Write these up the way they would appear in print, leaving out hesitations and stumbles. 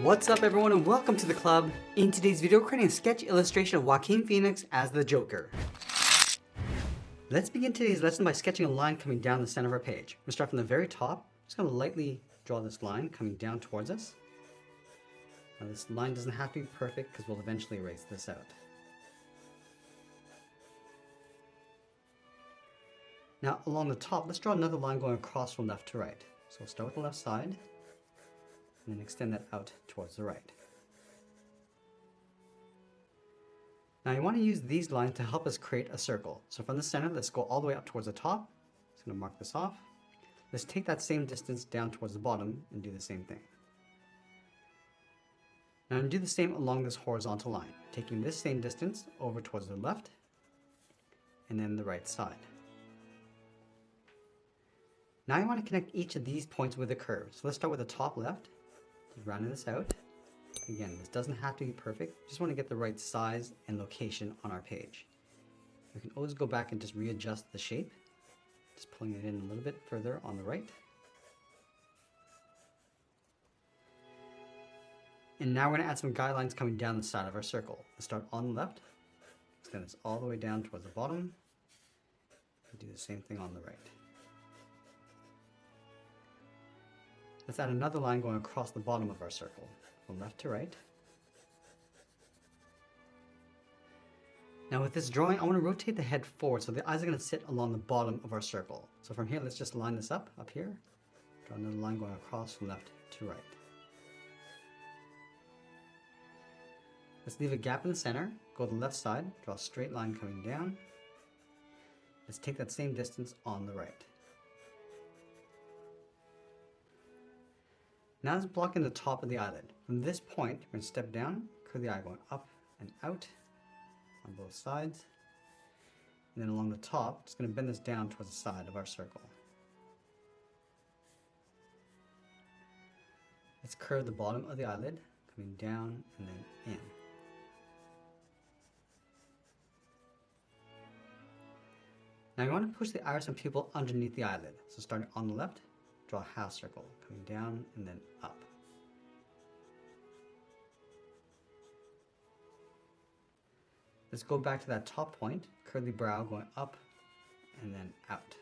What's up everyone and welcome to the club. In today's video, we're creating a sketch illustration of Joaquin Phoenix as the Joker. Let's begin today's lesson by sketching a line coming down the center of our page. We'll start from the very top. I'm just going to lightly draw this line coming down towards us. Now this line doesn't have to be perfect because we'll eventually erase this out. Now along the top, let's draw another line going across from left to right. So we'll start with the left side and then extend that out towards the right. Now you want to use these lines to help us create a circle. So from the center, let's go all the way up towards the top. Just going to mark this off. Let's take that same distance down towards the bottom and do the same thing. Now I'm going to do the same along this horizontal line, taking this same distance over towards the left and then the right side. Now you want to connect each of these points with a curve. So let's start with the top left. Just rounding this out. Again, this doesn't have to be perfect. Just want to get the right size and location on our page. We can always go back and just readjust the shape. Just pulling it in a little bit further on the right. And now we're going to add some guidelines coming down the side of our circle. Let's start on the left. Extend this all the way down towards the bottom. And do the same thing on the right. Let's add another line going across the bottom of our circle, from left to right. Now with this drawing, I want to rotate the head forward so the eyes are going to sit along the bottom of our circle. So from here, let's just line this up here. Draw another line going across from left to right. Let's leave a gap in the center, go to the left side, draw a straight line coming down. Let's take that same distance on the right. Now let's block in the top of the eyelid. From this point, we're going to step down, curve the eye going up and out on both sides. And then along the top, just going to bend this down towards the side of our circle. Let's curve the bottom of the eyelid, coming down and then in. Now you want to push the iris and pupil underneath the eyelid. So starting on the left, draw a half circle, coming down and then up. Let's go back to that top point, curve the brow going up and then out.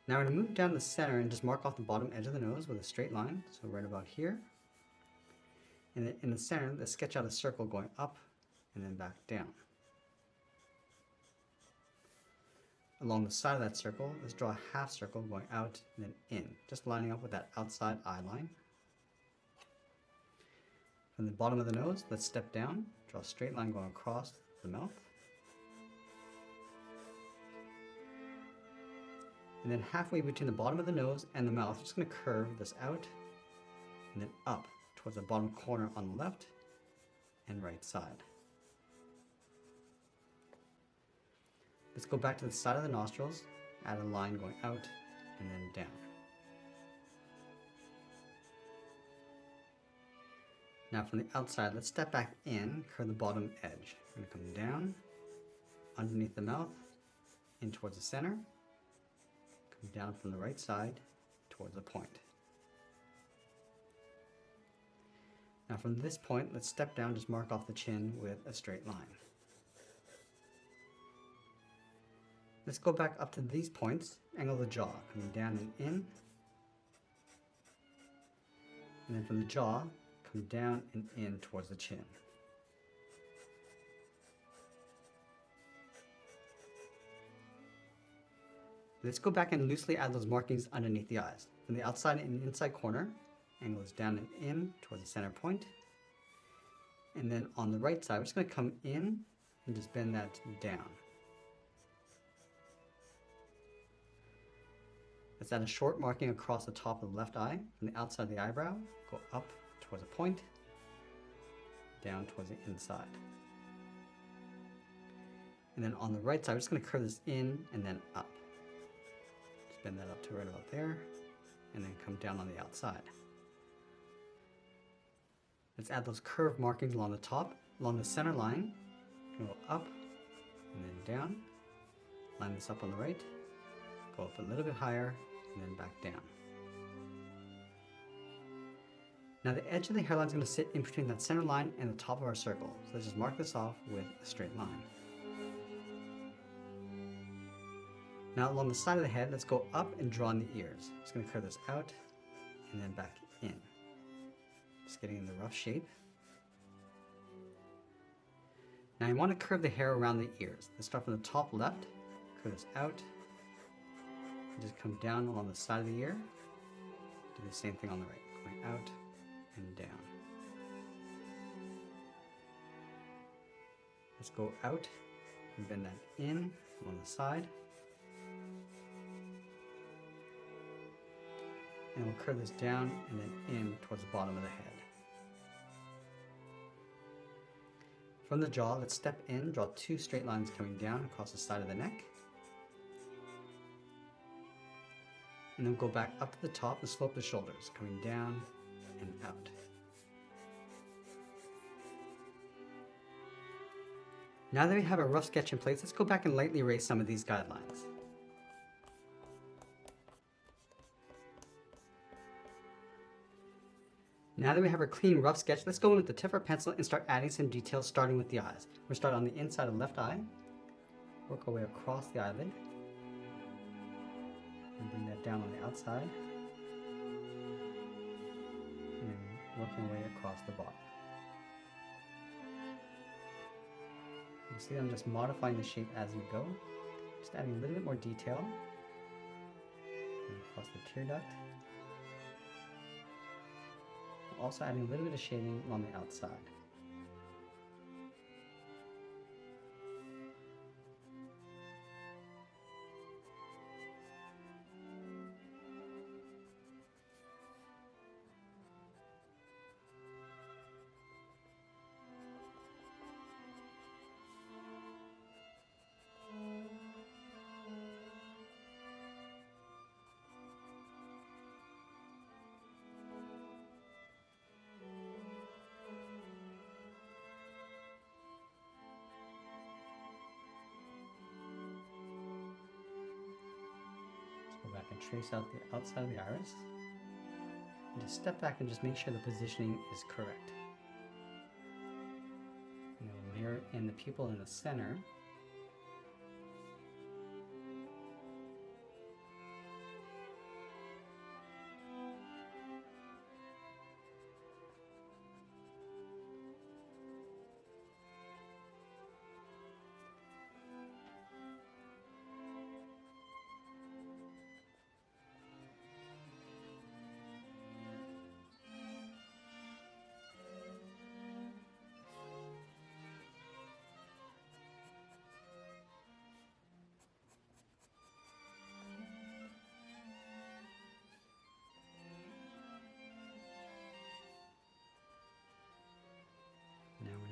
Now we're going to move down the center and just mark off the bottom edge of the nose with a straight line, so right about here. And then in the center, let's sketch out a circle going up and then back down. Along the side of that circle, let's draw a half circle going out and then in, just lining up with that outside eye line. From the bottom of the nose, let's step down, draw a straight line going across the mouth. And then halfway between the bottom of the nose and the mouth, I'm just going to curve this out and then up towards the bottom corner on the left and right side. Let's go back to the side of the nostrils, add a line going out and then down. Now from the outside, let's step back in, curve the bottom edge. We're going to come down, underneath the mouth, in towards the center, come down from the right side towards the point. Now from this point, let's step down, just mark off the chin with a straight line. Let's go back up to these points, angle the jaw, coming down and in. And then from the jaw, come down and in towards the chin. Let's go back and loosely add those markings underneath the eyes. From the outside and inside corner, angle this down and in towards the center point. And then on the right side, we're just going to come in and just bend that down. Let's add a short marking across the top of the left eye. From the outside of the eyebrow, go up towards a point, down towards the inside. And then on the right side, we're just going to curve this in and then up. Just bend that up to right about there, and then come down on the outside. Let's add those curved markings along the top, along the center line. Go up and then down. Line this up on the right. Go up a little bit higher and then back down. Now the edge of the hairline is going to sit in between that center line and the top of our circle. So let's just mark this off with a straight line. Now along the side of the head, let's go up and draw in the ears. Just going to curve this out and then back in. Just getting in the rough shape. Now you want to curve the hair around the ears. Let's start from the top left, curve this out, and just come down along the side of the ear. Do the same thing on the right, going out and down. Let's go out and bend that in on the side. And we'll curve this down and then in towards the bottom of the head. From the jaw, let's step in, draw 2 straight lines coming down across the side of the neck. And then go back up to the top and slope the shoulders, coming down and out. Now that we have a rough sketch in place, let's go back and lightly erase some of these guidelines. Now that we have our clean, rough sketch, let's go in with the tip of our pencil and start adding some details, starting with the eyes. We'll start on the inside of the left eye, work our way across the eyelid, and bring that down on the outside, and working our way across the bottom. You see I'm just modifying the shape as we go, just adding a little bit more detail, and across the tear duct. Also adding a little bit of shading on the outside. Go back and trace out the outside of the iris. And just step back and just make sure the positioning is correct. And we'll mirror in the pupil in the center.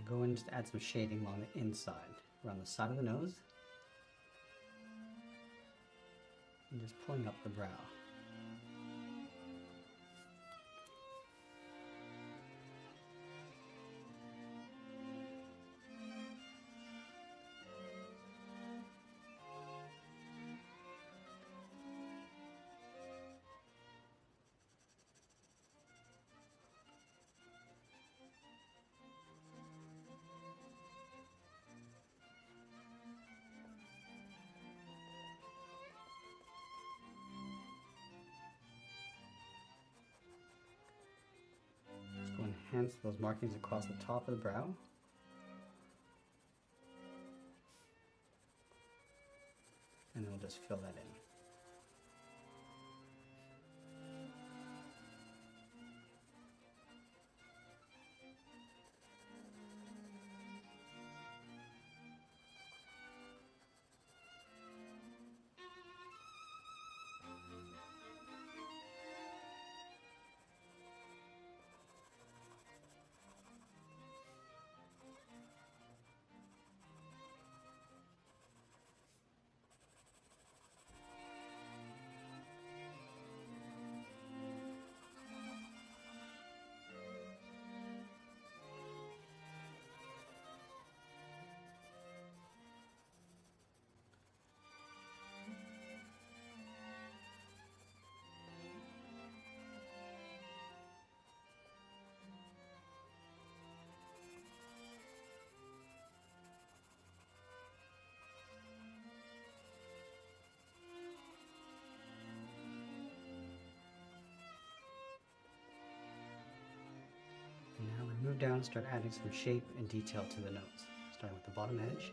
Go in and just add some shading along the inside, around the side of the nose, and just pulling up the brow. Enhance those markings across the top of the brow. And then we'll just fill that in. move down and start adding some shape and detail to the nose, starting with the bottom edge.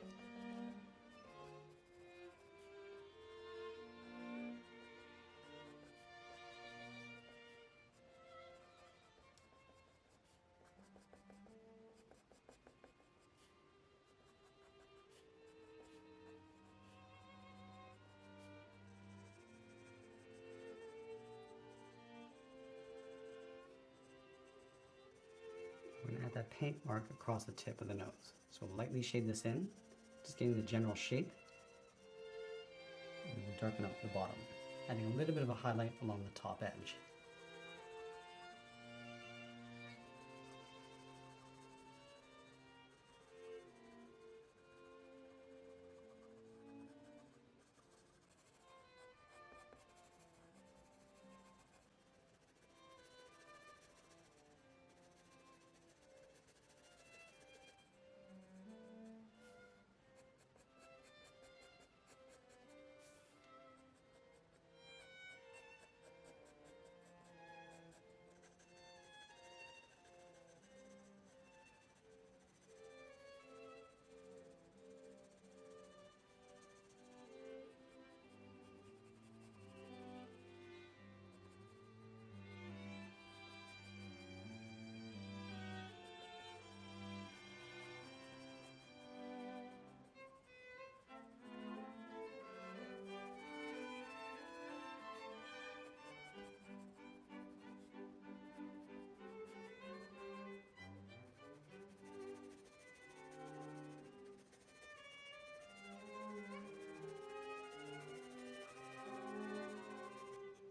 We're going to add that paint mark across the tip of the nose. So we'll lightly shade this in, just getting the general shape. And we'll darken up the bottom, adding a little bit of a highlight along the top edge.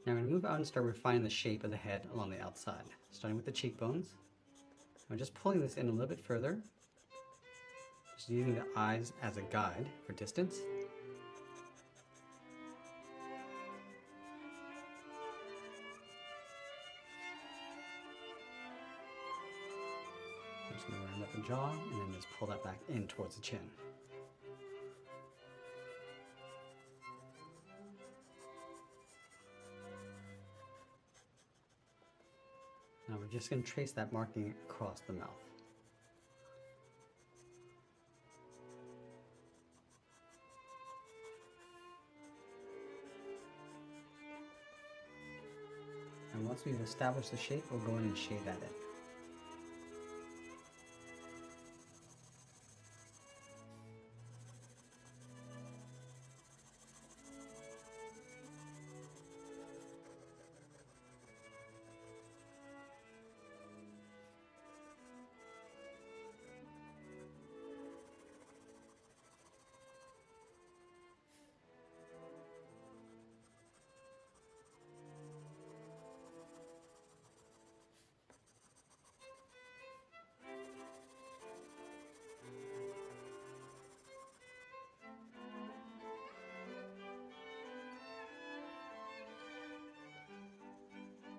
Now I'm going to move out and start refining the shape of the head along the outside, starting with the cheekbones. I'm just pulling this in a little bit further, just using the eyes as a guide for distance. I'm just going to round up the jaw and then just pull that back in towards the chin. Now we're just going to trace that marking across the mouth. And once we've established the shape, we'll go in and shade that in.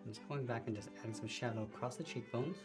I'm just going back and just adding some shadow across the cheekbones.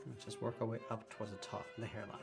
Let's just work our way up towards the top of the hairline.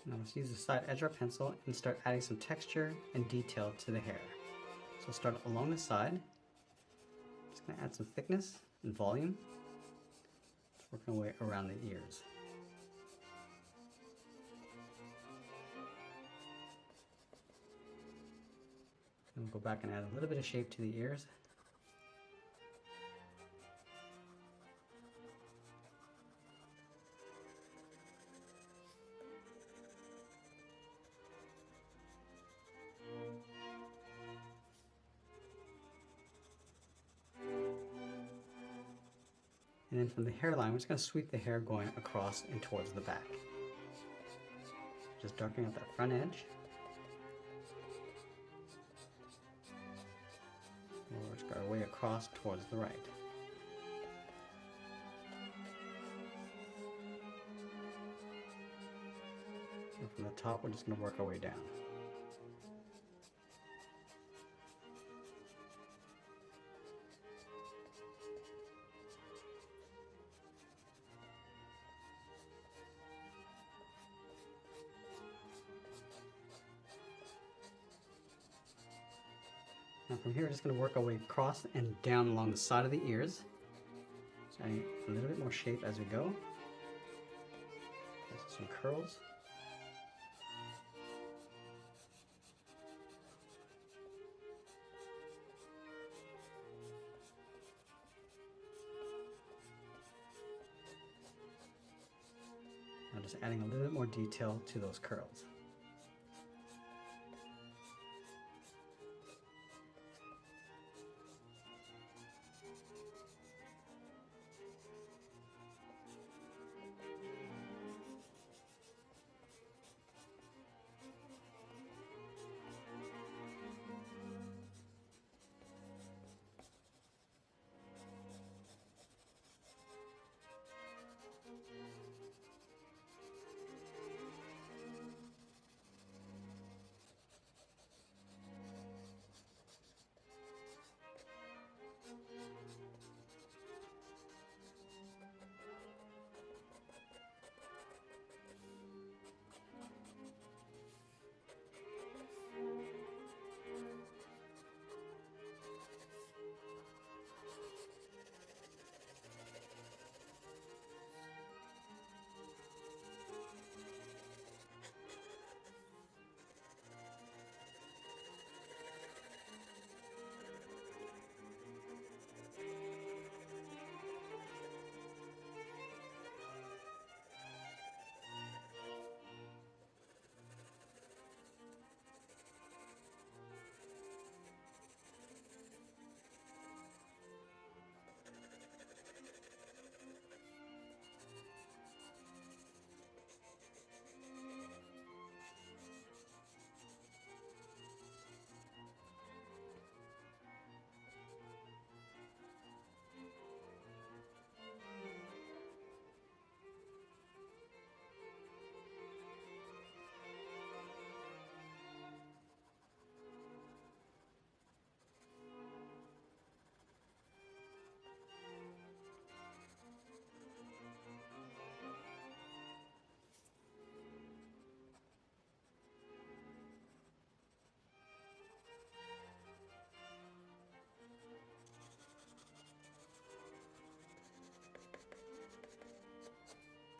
Now let's use the side edge of our pencil and start adding some texture and detail to the hair. So we'll start along the side. Just going to add some thickness and volume. Just working our way around the ears. And we'll go back and add a little bit of shape to the ears. And then from the hairline, we're just going to sweep the hair going across and towards the back. Just darkening out that front edge. And we'll just go our way across towards the right. And from the top, we're just going to work our way down. Now from here, we're just going to work our way across and down along the side of the ears. So adding a little bit more shape as we go. Also some curls. Now just adding a little bit more detail to those curls.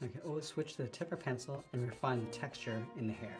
Okay, always switch to the tip or pencil and refine the texture in the hair.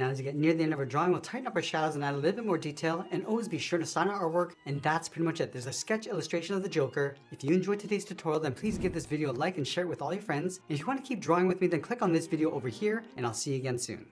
Now as you get near the end of our drawing, we'll tighten up our shadows and add a little bit more detail, and always be sure to sign our artwork, and that's pretty much it. There's a sketch illustration of the Joker. If you enjoyed today's tutorial, then please give this video a like and share it with all your friends. And if you want to keep drawing with me, then click on this video over here, and I'll see you again soon.